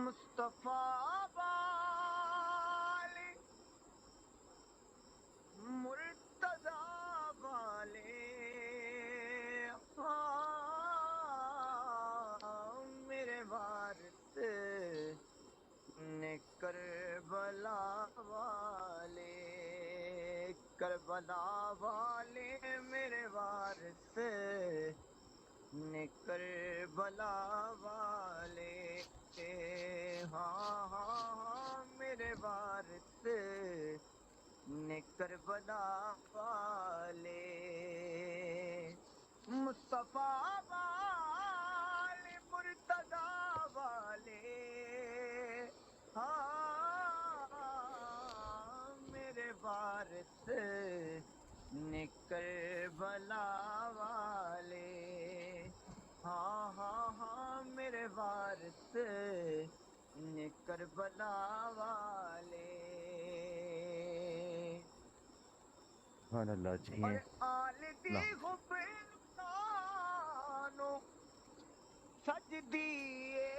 مصطفیٰ والے مرتضی والے میرے وارث نے کربلا والے، کربلا والے میرے وارث نے کربلا والے، ہاں ہاں ہاں میرے وارث نے کربلا والے، مصطفیٰ والے مرتضی والے، ہاں میرے وارث نے کربلا والے، ہاں ہاں ہاں میرے وارث نے کربلا والے، سبحان اللہ جی اور آل دی اللہ غفرانو سجدیے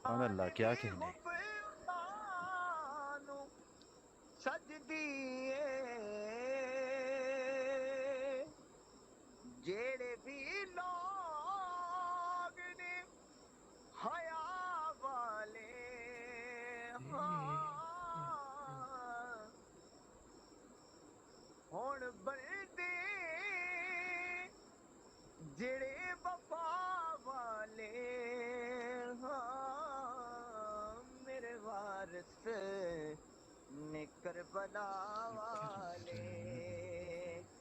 سبحان آل اللہ کیا دی کہنے غفرانو سجدیے جیڑے بھی لوگ نے حیا والے، ہاں ہون بندے جڑے وفا والے، ہاں میرے وارث نے کربلا والے،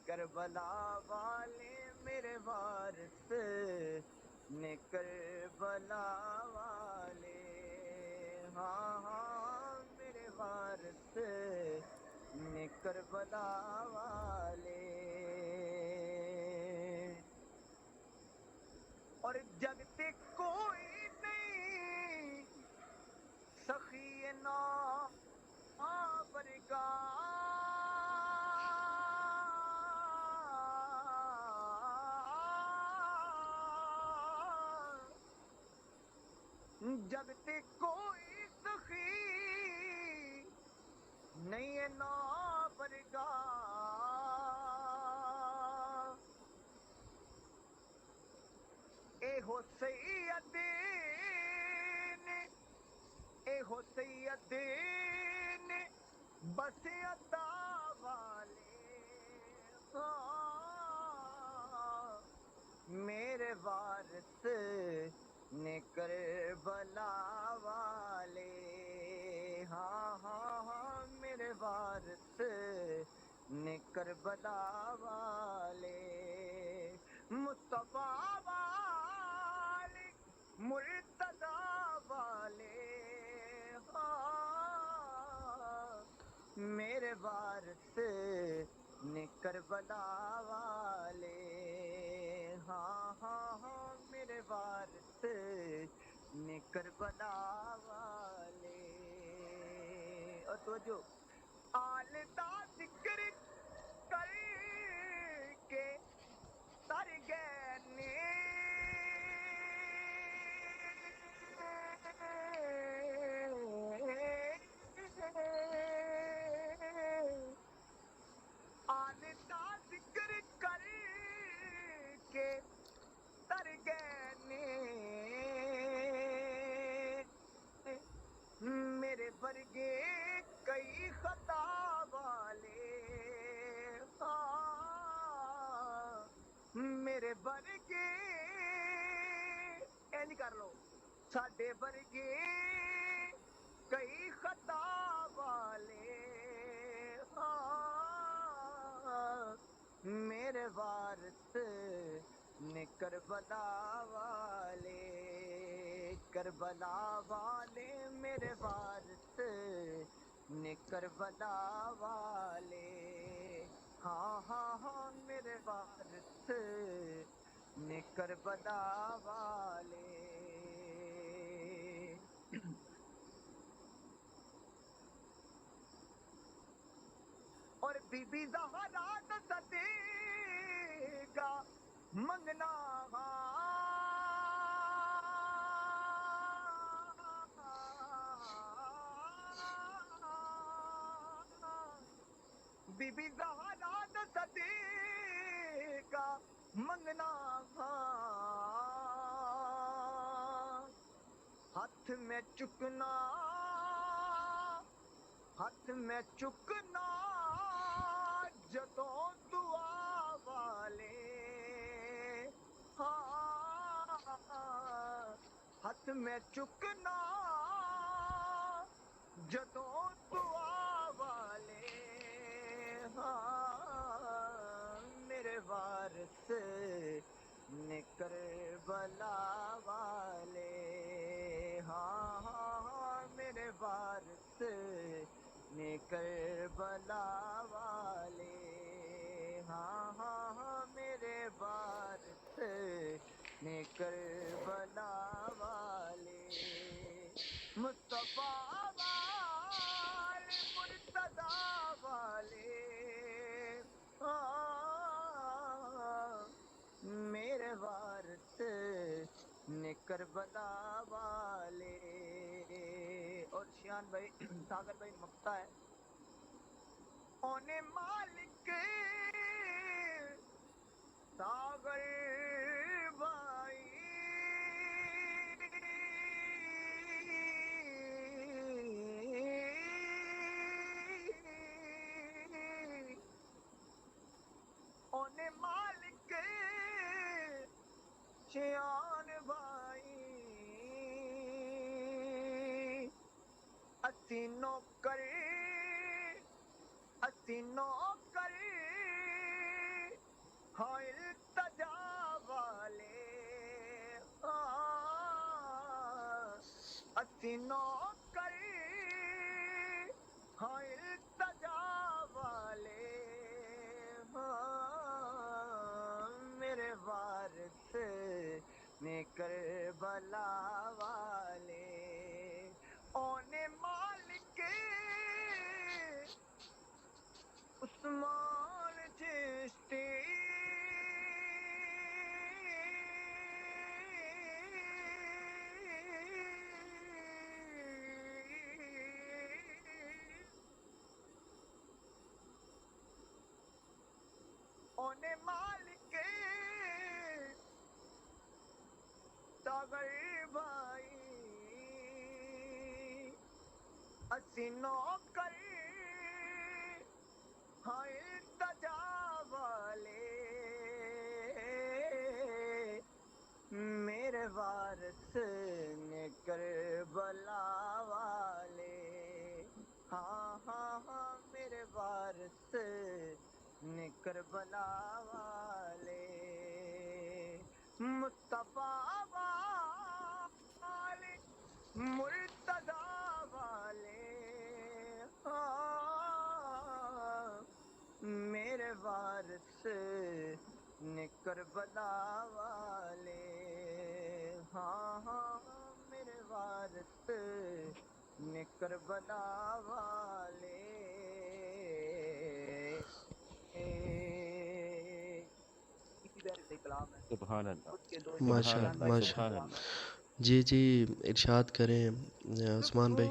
کربلا والے میرے وارث نے کربلا والے، ہاں ہاں میرے وارث نے کربلا والے، اور جگ تے کوئی نہیں سخی نا برگا، جگ تے کوئی سخی نہیں ہے نا برگا، اے ہو سید نے، اے ہو سید نے بس عطا والے، ہاں میرے وارث نے کربلا والے، ہاں ہاں ہاں میرے وارث نے کربلا والے، مصطفیٰ والے مرتضی والے، ہاں میرے وارث نے کربلا والے، ہاں ہاں ہاں میرے وارث نے کربلا والے، اور توجہ آل دا ذکر کر کے تر گئے نے، آل دا ذکر کر کے تر گئے نے، میرے ورگے کئی خطا والے، ہاں میرے ورگے اینج کر لو، ساڈے ورگے کئی خطا والے، ہاں میرے وارث نے کربلا والے، کربلا والے میرے وارث نے کربلا والے، ہاں ہاں ہاں میرے وارث نے کربلا والے اور بی بی زہرا صدیقہ منگنا بی بی زہرا صدیقہ منگنا ہاتھ میں چکنا ہاتھ میں چکنا جدوں دعا والے ہاتھ میں چکنا جدوں دعا والے میرے وارث نے کربلا والے میرے وارث نے کربلا والے میرے وارث نے کربلا والے مصطفیٰ والے مرتضیٰ والے میرے وارث نے کربلا والے اور شیان بھائی ساگر بھائی مکتا ہے اونے مالک ساگر بھائی اونے مالک شیان بھائی اسی نوکر التجا والے اسی نوکر التجا والے میرے وارث نے کربلا والے اونے مالک عثمان چشتی اونے مالک ساگر بھائی اسی نوکر التجا والے میرے وارث نے کربلا والے میرے وارث نے کربلا والے مصطفیٰ والے مرتضیٰ والے میرے وارث نے کربلا والے میرے وارث نے کربلا والے کلام ہے سبحان اللہ خود کے دو ماشاء سبحان اللہ اللہ ماشاء سبحان اللہ اللہ جی جی ارشاد کریں عثمان بھائی